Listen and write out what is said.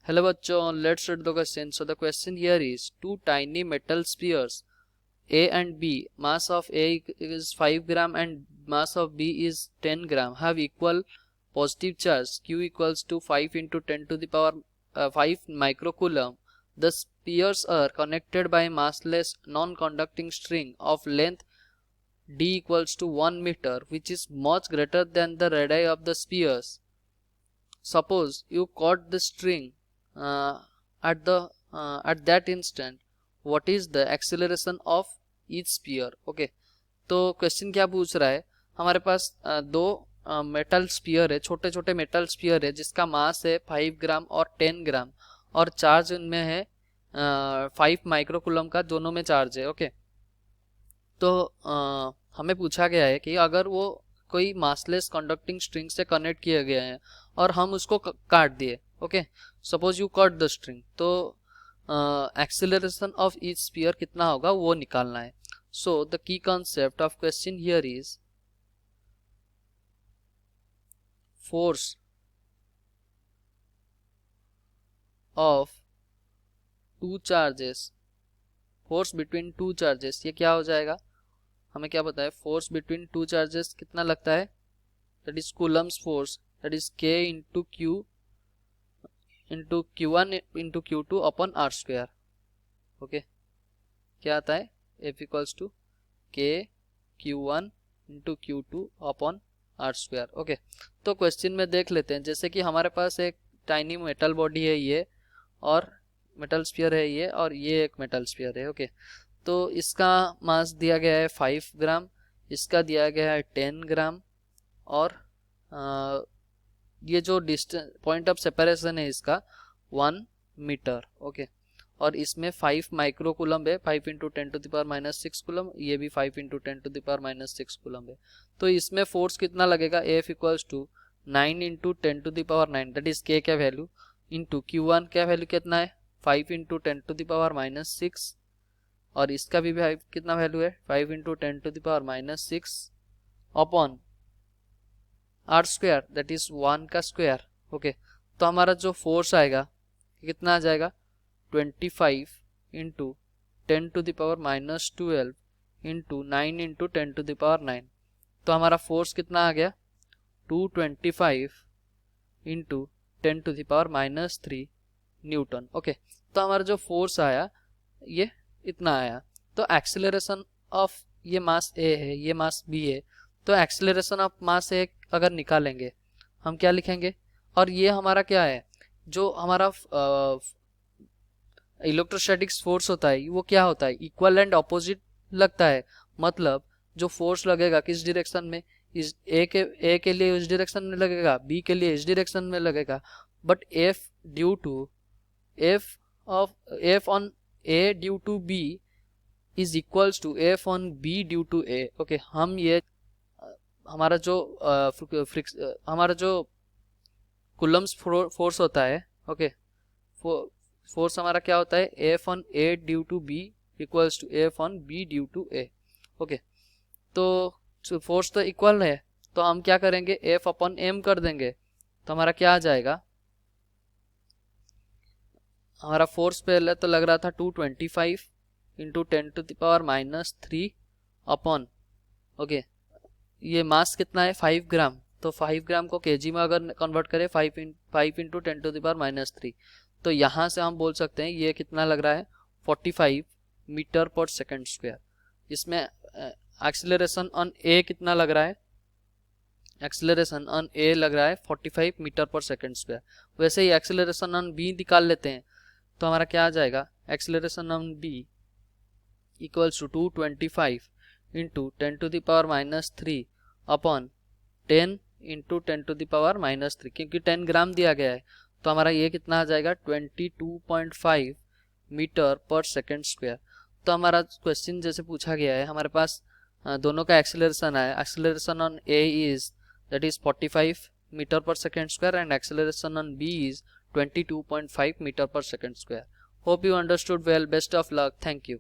Hello bachcho, let's read the question. So the question here is two tiny metal spheres A and B, mass of A is 5 gram and mass of B is 10 gram, have equal positive charge. Q equals to 5 into 10 to the power 5 microcoulomb. The spheres are connected by massless non-conducting string of length d equals to 1 meter, which is much greater than the radii of the spheres. Suppose you caught the string uh, at that instant, what is the acceleration of each sphere? Okay तो question क्या पूछ रहा है, हमारे पास दो metal spear है, छोटे छोटे मेटल स्पीयर है जिसका मास है 5 ग्राम और 10 ग्राम और चार्ज उनमें है 5 माइक्रोकूलम का, दोनों में चार्ज है. ओके तो हमें पूछा गया है कि अगर वो कोई मासलेस कंडक्टिंग स्ट्रिंग से कनेक्ट किया गया है और हम उसको काट दिए. Okay suppose you cut the string, तो एक्सेलरेशन ऑफ ईच स्फीयर कितना होगा वो निकालना है. So the key concept of question here is force of two charges, force between two charges. ये क्या हो जाएगा, हमें क्या पता है, फोर्स बिटवीन टू चार्जेस कितना लगता है, that is Coulomb's force, that is k into q into Q1 into Q2 upon r square. Okay क्या आता है, F equals to k Q1 into Q2 upon r square. Okay तो question में देख लेते हैं, जैसे कि हमारे पास एक टाइनी मेटल बॉडी है ये, और मेटल स्फीयर है ये, और ये एक मेटल स्फीयर है. ओके तो इसका मास दिया गया है 5 ग्राम, इसका दिया गया है 10 ग्राम, और ये जो डिस्टेंस पॉइंट ऑफ सेपरेशन है इसका 1 मीटर. ओके और इसमें 5 माइक्रोकूलम है, 5 into 10 to the power minus 6 coulomb, ये भी 5 into 10 to the power minus 6 coulomb है. तो इसमें फोर्स कितना लगेगा, F equals to 9 into 10 to the power 9, that is K क्या वैल्यू, इंटू Q1 क्या वैल्यू कितना है 5 into 10 to the power minus 6, और इसका भी कितना वैल्यू है 5 into 10 to the power minus 6 upon r square, that is 1 का स्क्वायर. ओके तो हमारा जो फोर्स आएगा कितना आ जाएगा 25 into 10 to the power minus 12 into 9 into 10 to the power 9. तो हमारा फोर्स कितना आ गया 225 into 10 to the power minus 3 newton. Okay तो हमारा जो फोर्स आया ये इतना आया. तो एक्सेलरेशन ऑफ ये मास ए है, ये मास बी है, तो एक्सेलरेशन ऑफ मास ए अगर निकालेंगे हम क्या लिखेंगे, और ये हमारा क्या है, जो हमारा इलेक्ट्रोस्टैटिक्स फोर्स होता है वो क्या होता है, इक्वल एंड ऑपोजिट लगता है. मतलब जो फोर्स लगेगा किस डायरेक्शन में, इस ए के लिए उस डायरेक्शन में लगेगा, बी के लिए इस डायरेक्शन में लगेगा, but F due to F on A due to B is equals to F on B due to A. Okay हम ये हमारा जो हमारा जो कूलम्स फोर्स होता है, ओके फोर्स हमारा क्या होता है F on A due to B equals to F on B due to A. Okay तो फोर्स तो इक्वल है, तो हम क्या करेंगे एफ अपॉन एम कर देंगे, तो हमारा क्या आ जाएगा, हमारा फोर्स पहले तो लग रहा था 225 into 10 to the power minus 3 upon, okay ये मास कितना है 5 ग्राम, तो 5 ग्राम को केजी में अगर कन्वर्ट करें 5 into 10 to the power minus 3, तो यहाँ से हम बोल सकते हैं ये कितना लग रहा है 45 मीटर पर सेकंड स्क्वायर. इसमें एक्सेलरेशन ऑन ए कितना लग रहा है, एक्सेलरेशन ऑन ए लग रहा है 45 मीटर पर सेकंड स्क्वायर. वैसे ही एक्सेलरेशन ऑन बी निकाल लेते हैं, तो हमारा क्या आ जाएगा, acceleration on B equals to 225 into 10 to the power minus 3 upon 10 into 10 to the power minus 3, क्योंकि 10 ग्राम दिया गया है, तो हमारा ये कितना आ जाएगा 22.5 मीटर पर सेकंड स्क्वायर. तो हमारा क्वेश्चन जैसे पूछा गया है, हमारे पास दोनों का एक्सेलरेशन है, acceleration on A is that is 45 metre per second square and acceleration on B is 22.5 metre per second square. Hope you understood well, best of luck, thank you.